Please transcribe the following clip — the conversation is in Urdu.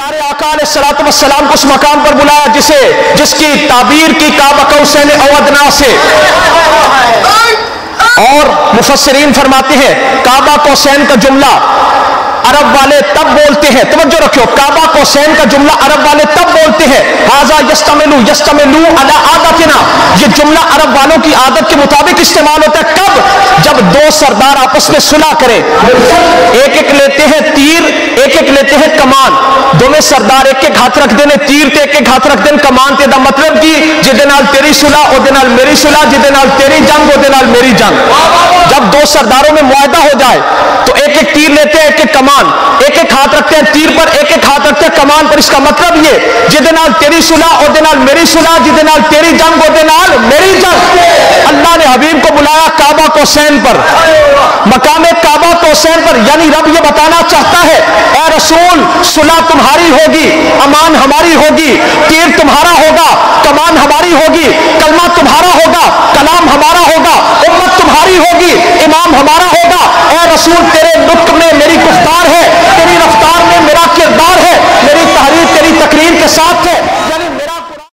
پیارے آقا علیہ الصلوۃ والسلام کو اس مقام پر بلایا جس کی تعبیر کی کعبہ قوسین او ادنیٰ سے، اور مفسرین فرماتے ہیں کعبہ قوسین کا جملہ عرب والے تب بولتے ہیں، توجہ رکھو، کعبہ قوسین کا جملہ عرب والے تب بولتے ہیں ھذا یستعملو علی عادتنا، یہ جملہ عرب والوں کی عادت کے مطابق استعمال ہوتا ہے کب؟ جب دو سردار آپس میں صلح کریں، ایک ایک لیتے ہیں تیر، ایک ایک لیتے ہیں کمان، دونوں سردار ایک ایک ہاتھ رکھ دینے تیر تے، ایک ایک ہاتھ رکھ دینے کمان تے، دا مطلب کہ جدے نال تیری صلح او دے نال میری صلح، جدے نال تیری جنگ او دے نال میری جنگ۔ جب دو سرداروں میں معاہدہ ہو جائے تو ایک ایک تیر لیتے ہیں، ایک ایک کمان، ایک ایک ہاتھ رکھتے ہیں تیر پر، ایک ایک ہاتھ رکھتے ہیں کمان پر۔ اس کا مطلب یہ جدے نال تیری صلح او دے نال میری صلح، جدے نال تیری جنگ او دے نال میری جنگ۔ اللہ نے حبیب کو بلایا کعبہ قوسین پر، مقام کعبہ قوسین پر، یعنی رب یہ بتانا چاہتا ہے اے رسول صلح تمہاری ہوگی، امان ہماری ہوگی، تیر تمہارا ہوگا، کمان ہماری ہوگی، کلمہ تمہارا ہوگا، کلام ہمارا ہوگا، امت تمہاری ہوگی، امام ہمارا ہوگا۔ اے رسول تیرے